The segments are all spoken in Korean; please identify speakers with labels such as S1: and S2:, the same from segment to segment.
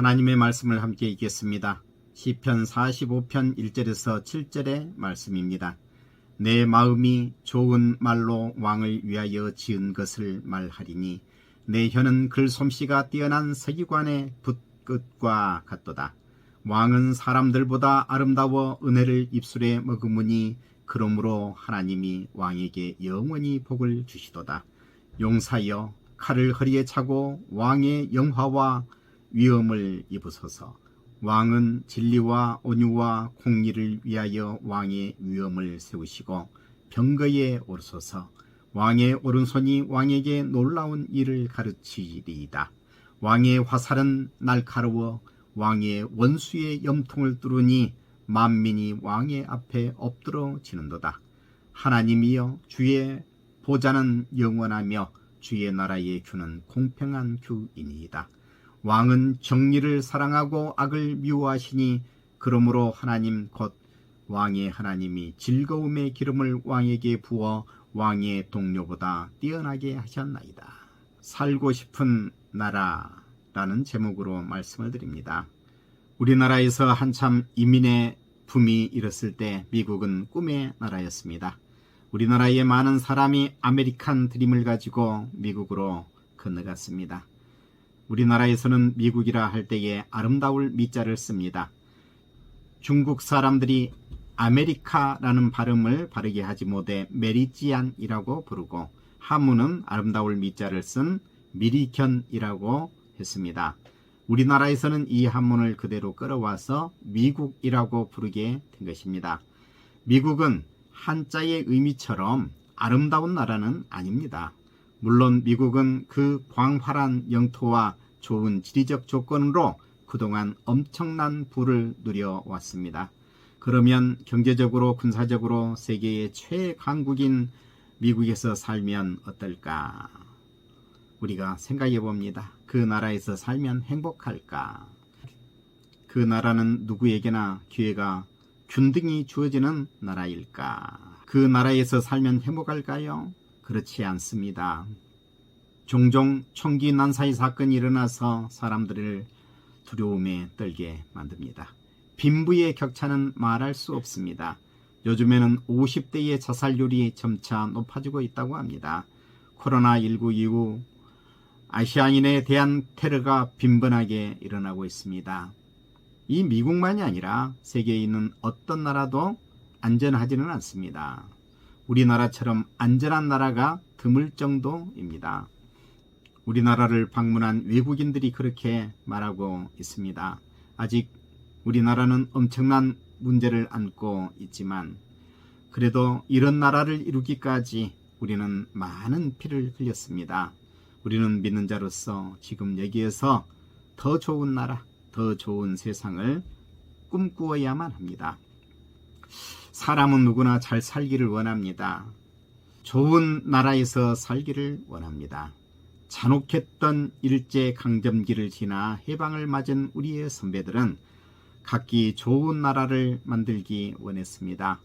S1: 하나님의 말씀을 함께 읽겠습니다. 시편 45편 1절에서 7절의 말씀입니다. 내 마음이 좋은 말로 왕을 위하여 지은 것을 말하리니 내 혀는 글솜씨가 뛰어난 서기관의 붓끝과 같도다. 왕은 사람들보다 아름다워 은혜를 입술에 머금으니 그러므로 하나님이 왕에게 영원히 복을 주시도다. 용사여 칼을 허리에 차고 왕의 영화와 위엄을 입으소서. 왕은 진리와 온유와 공의를 위하여 왕의 위엄을 세우시고 병거에 오르소서. 왕의 오른손이 왕에게 놀라운 일을 가르치리이다. 왕의 화살은 날카로워 왕의 원수의 염통을 뚫으니 만민이 왕의 앞에 엎드러지는도다. 하나님이여 주의 보좌는 영원하며 주의 나라의 규는 공평한 규이니이다. 왕은 정의를 사랑하고 악을 미워하시니 그러므로 하나님 곧 왕의 하나님이 즐거움의 기름을 왕에게 부어 왕의 동료보다 뛰어나게 하셨나이다. 살고 싶은 나라라는 제목으로 말씀을 드립니다. 우리나라에서 한참 이민의 붐이 일었을 때 미국은 꿈의 나라였습니다. 우리나라의 많은 사람이 아메리칸 드림을 가지고 미국으로 건너갔습니다. 우리나라에서는 미국이라 할 때에 아름다울 미자를 씁니다. 중국 사람들이 아메리카라는 발음을 바르게 하지 못해 메리지안이라고 부르고 한문은 아름다울 미자를 쓴 미리견이라고 했습니다. 우리나라에서는 이 한문을 그대로 끌어와서 미국이라고 부르게 된 것입니다. 미국은 한자의 의미처럼 아름다운 나라는 아닙니다. 물론 미국은 그 광활한 영토와 좋은 지리적 조건으로 그동안 엄청난 부를 누려왔습니다. 그러면 경제적으로 군사적으로 세계의 최강국인 미국에서 살면 어떨까? 우리가 생각해 봅니다. 그 나라에서 살면 행복할까? 그 나라는 누구에게나 기회가 균등히 주어지는 나라일까? 그 나라에서 살면 행복할까요? 그렇지 않습니다. 종종 총기 난사의 사건이 일어나서 사람들을 두려움에 떨게 만듭니다. 빈부의 격차는 말할 수 없습니다. 요즘에는 50대의 자살률이 점차 높아지고 있다고 합니다. 코로나19 이후 아시아인에 대한 테러가 빈번하게 일어나고 있습니다. 이 미국만이 아니라 세계에 있는 어떤 나라도 안전하지는 않습니다. 우리나라처럼 안전한 나라가 드물 정도입니다. 우리나라를 방문한 외국인들이 그렇게 말하고 있습니다. 아직 우리나라는 엄청난 문제를 안고 있지만 그래도 이런 나라를 이루기까지 우리는 많은 피를 흘렸습니다. 우리는 믿는 자로서 지금 여기에서 더 좋은 나라, 더 좋은 세상을 꿈꾸어야만 합니다. 사람은 누구나 잘 살기를 원합니다. 좋은 나라에서 살기를 원합니다. 잔혹했던 일제강점기를 지나 해방을 맞은 우리의 선배들은 각기 좋은 나라를 만들기 원했습니다.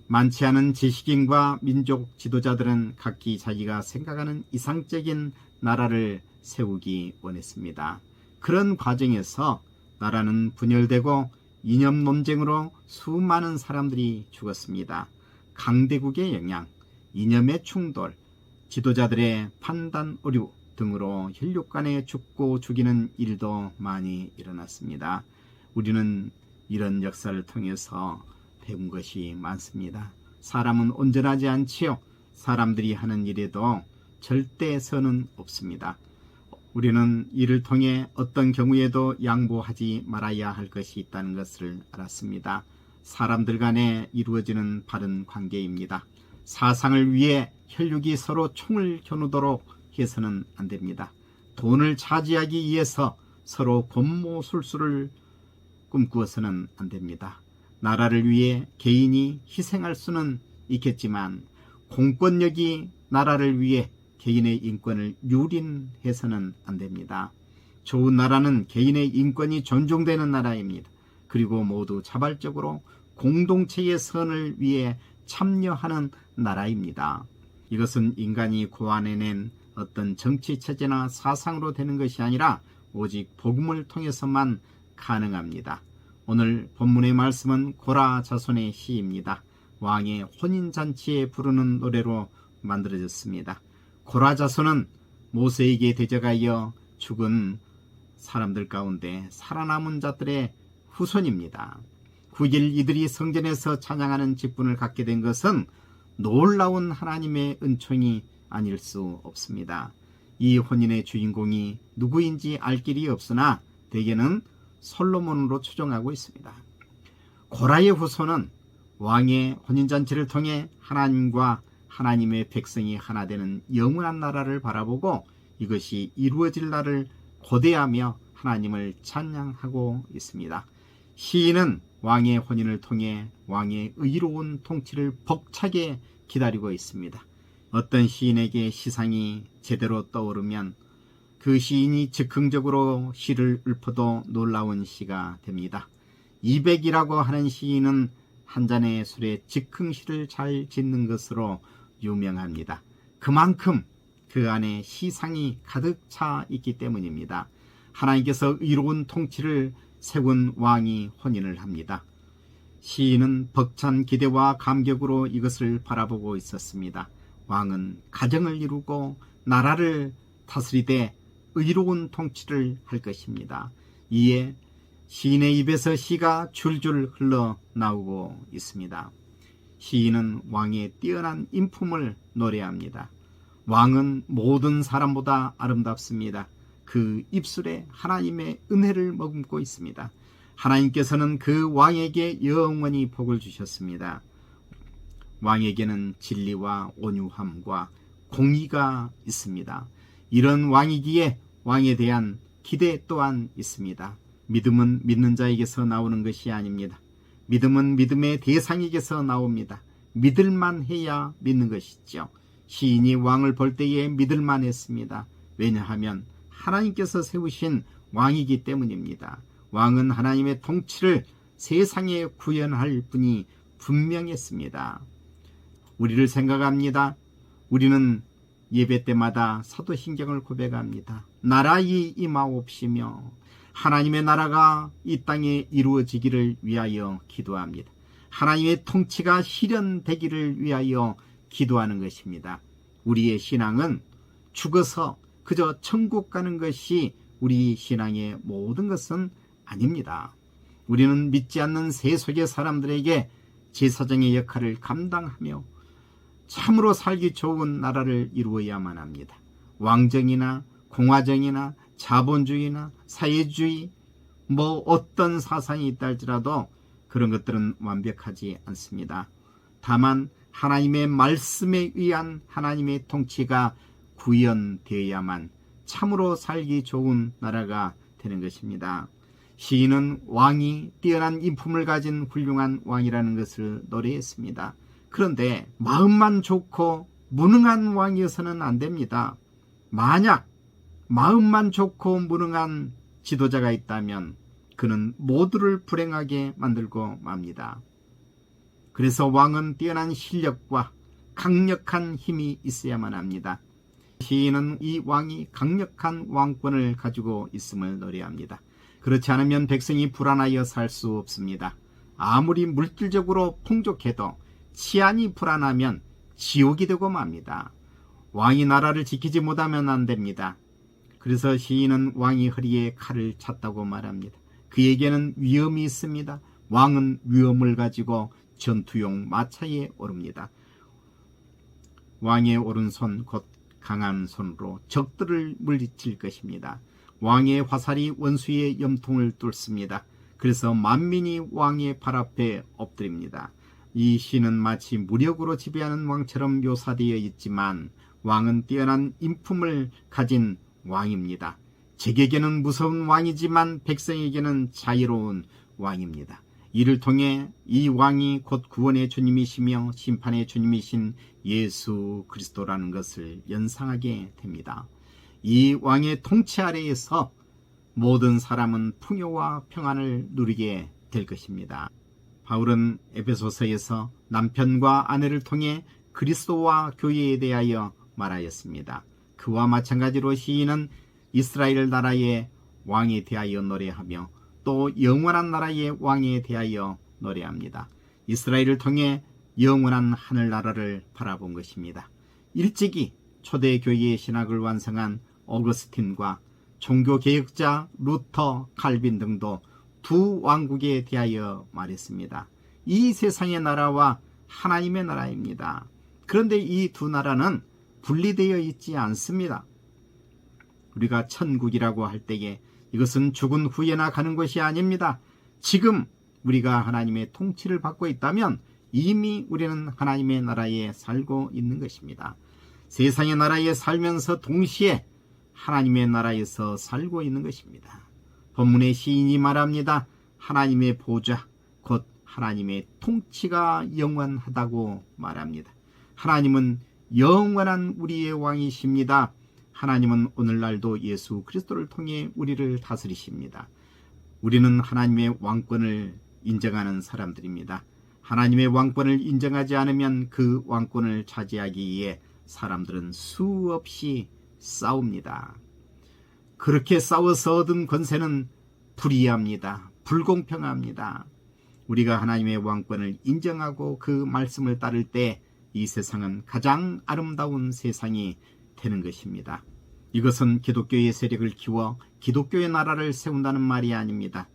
S1: 많지 않은 지식인과 민족 지도자들은 각기 자기가 생각하는 이상적인 나라를 세우기 원했습니다. 그런 과정에서 나라는 분열되고 이념 논쟁으로 수많은 사람들이 죽었습니다. 강대국의 영향, 이념의 충돌, 지도자들의 판단 오류 등으로 혈육 간에 죽고 죽이는 일도 많이 일어났습니다. 우리는 이런 역사를 통해서 배운 것이 많습니다. 사람은 온전하지 않지요. 사람들이 하는 일에도 절대 선은 없습니다. 우리는 이를 통해 어떤 경우에도 양보하지 말아야 할 것이 있다는 것을 알았습니다. 사람들 간에 이루어지는 바른 관계입니다. 사상을 위해 혈육이 서로 총을 겨누도록 해서는 안 됩니다. 돈을 차지하기 위해서 서로 권모술수를 꿈꾸어서는 안 됩니다. 나라를 위해 개인이 희생할 수는 있겠지만 공권력이 나라를 위해 개인의 인권을 유린해서는 안 됩니다. 좋은 나라는 개인의 인권이 존중되는 나라입니다. 그리고 모두 자발적으로 공동체의 선을 위해 참여하는 나라입니다. 이것은 인간이 고안해낸 어떤 정치체제나 사상으로 되는 것이 아니라 오직 복음을 통해서만 가능합니다. 오늘 본문의 말씀은 고라 자손의 시입니다. 왕의 혼인잔치에 부르는 노래로 만들어졌습니다. 고라 자손은 모세에게 대적하여 죽은 사람들 가운데 살아남은 자들의 후손입니다. 9일 이들이 성전에서 찬양하는 직분을 갖게 된 것은 놀라운 하나님의 은총이 아닐 수 없습니다. 이 혼인의 주인공이 누구인지 알 길이 없으나 대개는 솔로몬으로 추정하고 있습니다. 고라의 후손은 왕의 혼인잔치를 통해 하나님과 하나님의 백성이 하나 되는 영원한 나라를 바라보고 이것이 이루어질 날을 고대하며 하나님을 찬양하고 있습니다. 시인은 왕의 혼인을 통해 왕의 의로운 통치를 벅차게 기다리고 있습니다. 어떤 시인에게 시상이 제대로 떠오르면 그 시인이 즉흥적으로 시를 읊어도 놀라운 시가 됩니다. 이백이라고 하는 시인은 한 잔의 술에 즉흥시를 잘 짓는 것으로 유명합니다. 그만큼 그 안에 시상이 가득 차 있기 때문입니다. 하나님께서 의로운 통치를 세운 왕이 혼인을 합니다. 시인은 벅찬 기대와 감격으로 이것을 바라보고 있었습니다. 왕은 가정을 이루고 나라를 다스리되 의로운 통치를 할 것입니다. 이에 시인의 입에서 시가 줄줄 흘러나오고 있습니다. 시인은 왕의 뛰어난 인품을 노래합니다. 왕은 모든 사람보다 아름답습니다. 그 입술에 하나님의 은혜를 머금고 있습니다. 하나님께서는 그 왕에게 영원히 복을 주셨습니다. 왕에게는 진리와 온유함과 공의가 있습니다. 이런 왕이기에 왕에 대한 기대 또한 있습니다. 믿음은 믿는 자에게서 나오는 것이 아닙니다. 믿음은 믿음의 대상에게서 나옵니다. 믿을만 해야 믿는 것이죠. 시인이 왕을 볼 때에 믿을만 했습니다. 왜냐하면 하나님께서 세우신 왕이기 때문입니다. 왕은 하나님의 통치를 세상에 구현할 분이 분명했습니다. 우리를 생각합니다. 우리는 예배 때마다 사도신경을 고백합니다. 나라의 임하옵시며 하나님의 나라가 이 땅에 이루어지기를 위하여 기도합니다. 하나님의 통치가 실현되기를 위하여 기도하는 것입니다. 우리의 신앙은 죽어서 그저 천국 가는 것이 우리 신앙의 모든 것은 아닙니다. 우리는 믿지 않는 세속의 사람들에게 제사장의 역할을 감당하며 참으로 살기 좋은 나라를 이루어야만 합니다. 왕정이나 공화정이나 자본주의나 사회주의 어떤 사상이 있다 할지라도 그런 것들은 완벽하지 않습니다. 다만 하나님의 말씀에 의한 하나님의 통치가 구현되어야만 참으로 살기 좋은 나라가 되는 것입니다. 시인은 왕이 뛰어난 인품을 가진 훌륭한 왕이라는 것을 노래했습니다. 그런데 마음만 좋고 무능한 왕이어서는 안 됩니다. 만약 마음만 좋고 무능한 지도자가 있다면 그는 모두를 불행하게 만들고 맙니다. 그래서 왕은 뛰어난 실력과 강력한 힘이 있어야만 합니다. 시인은 이 왕이 강력한 왕권을 가지고 있음을 노래합니다. 그렇지 않으면 백성이 불안하여 살 수 없습니다. 아무리 물질적으로 풍족해도 치안이 불안하면 지옥이 되고 맙니다. 왕이 나라를 지키지 못하면 안 됩니다. 그래서 시인은 왕이 허리에 칼을 찼다고 말합니다. 그에게는 위험이 있습니다. 왕은 위험을 가지고 전투용 마차에 오릅니다. 왕의 오른손 곧 강한 손으로 적들을 물리칠 것입니다. 왕의 화살이 원수의 염통을 뚫습니다. 그래서 만민이 왕의 발 앞에 엎드립니다. 이 시는 마치 무력으로 지배하는 왕처럼 묘사되어 있지만 왕은 뛰어난 인품을 가진 왕입니다. 적에게는 무서운 왕이지만 백성에게는 자유로운 왕입니다. 이를 통해 이 왕이 곧 구원의 주님이시며 심판의 주님이신 예수 그리스도라는 것을 연상하게 됩니다. 이 왕의 통치 아래에서 모든 사람은 풍요와 평안을 누리게 될 것입니다. 바울은 에베소서에서 남편과 아내를 통해 그리스도와 교회에 대하여 말하였습니다. 그와 마찬가지로 시인은 이스라엘 나라의 왕에 대하여 노래하며 또 영원한 나라의 왕에 대하여 노래합니다. 이스라엘을 통해 영원한 하늘나라를 바라본 것입니다. 일찍이 초대교회의 신학을 완성한 어거스틴과 종교개혁자 루터, 칼빈 등도 두 왕국에 대하여 말했습니다. 이 세상의 나라와 하나님의 나라입니다. 그런데 이 두 나라는 분리되어 있지 않습니다. 우리가 천국이라고 할 때에 이것은 죽은 후에나 가는 것이 아닙니다. 지금 우리가 하나님의 통치를 받고 있다면 이미 우리는 하나님의 나라에 살고 있는 것입니다. 세상의 나라에 살면서 동시에 하나님의 나라에서 살고 있는 것입니다. 본문의 시인이 말합니다. 하나님의 보좌, 곧 하나님의 통치가 영원하다고 말합니다. 하나님은 영원한 우리의 왕이십니다. 하나님은 오늘날도 예수 그리스도를 통해 우리를 다스리십니다. 우리는 하나님의 왕권을 인정하는 사람들입니다. 하나님의 왕권을 인정하지 않으면 그 왕권을 차지하기 위해 사람들은 수없이 싸웁니다. 그렇게 싸워서 얻은 권세는 불이합니다. 불공평합니다. 우리가 하나님의 왕권을 인정하고 그 말씀을 따를 때 이 세상은 가장 아름다운 세상이 되는 것입니다. 이것은 기독교의 세력을 키워 기독교의 나라를 세운다는 말이 아닙니다.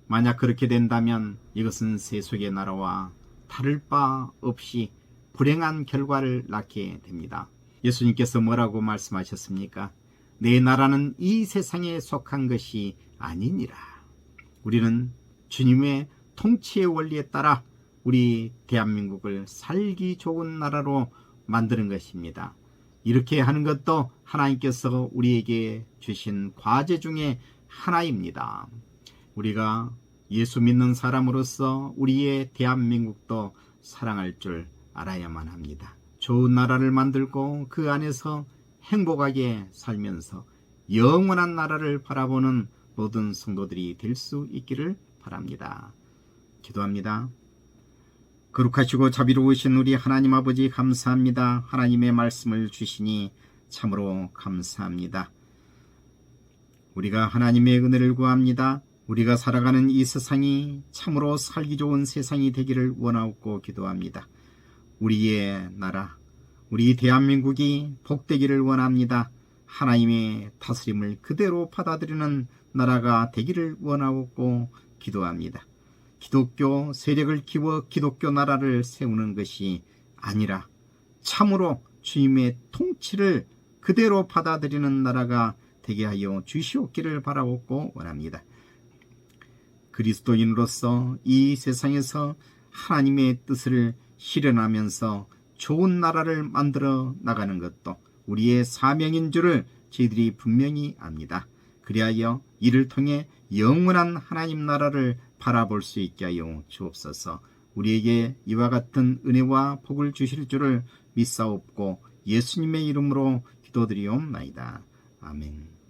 S1: 만약 그렇게 된다면 이것은 세속의 나라와 다를 바 없이 불행한 결과를 낳게 됩니다. 예수님께서 뭐라고 말씀하셨습니까? 내 나라는 이 세상에 속한 것이 아니니라. 우리는 주님의 통치의 원리에 따라 우리 대한민국을 살기 좋은 나라로 만드는 것입니다. 이렇게 하는 것도 하나님께서 우리에게 주신 과제 중에 하나입니다. 우리가 예수 믿는 사람으로서 우리의 대한민국도 사랑할 줄 알아야만 합니다. 좋은 나라를 만들고 그 안에서 행복하게 살면서 영원한 나라를 바라보는 모든 성도들이 될 수 있기를 바랍니다. 기도합니다. 거룩하시고 자비로우신 우리 하나님 아버지 감사합니다. 하나님의 말씀을 주시니 참으로 감사합니다. 우리가 하나님의 은혜를 구합니다. 우리가 살아가는 이 세상이 참으로 살기 좋은 세상이 되기를 원하옵고 기도합니다. 우리의 나라, 우리 대한민국이 복되기를 원합니다. 하나님의 다스림을 그대로 받아들이는 나라가 되기를 원하옵고 기도합니다. 기독교 세력을 키워 기독교 나라를 세우는 것이 아니라 참으로 주님의 통치를 그대로 받아들이는 나라가 되게 하여 주시옵기를 바라옵고 원합니다. 그리스도인으로서 이 세상에서 하나님의 뜻을 실현하면서 좋은 나라를 만들어 나가는 것도 우리의 사명인 줄을 저희들이 분명히 압니다. 그리하여 이를 통해 영원한 하나님 나라를 바라볼 수 있게 하여 주옵소서. 우리에게 이와 같은 은혜와 복을 주실 줄을 믿사옵고 예수님의 이름으로 기도드리옵나이다. 아멘.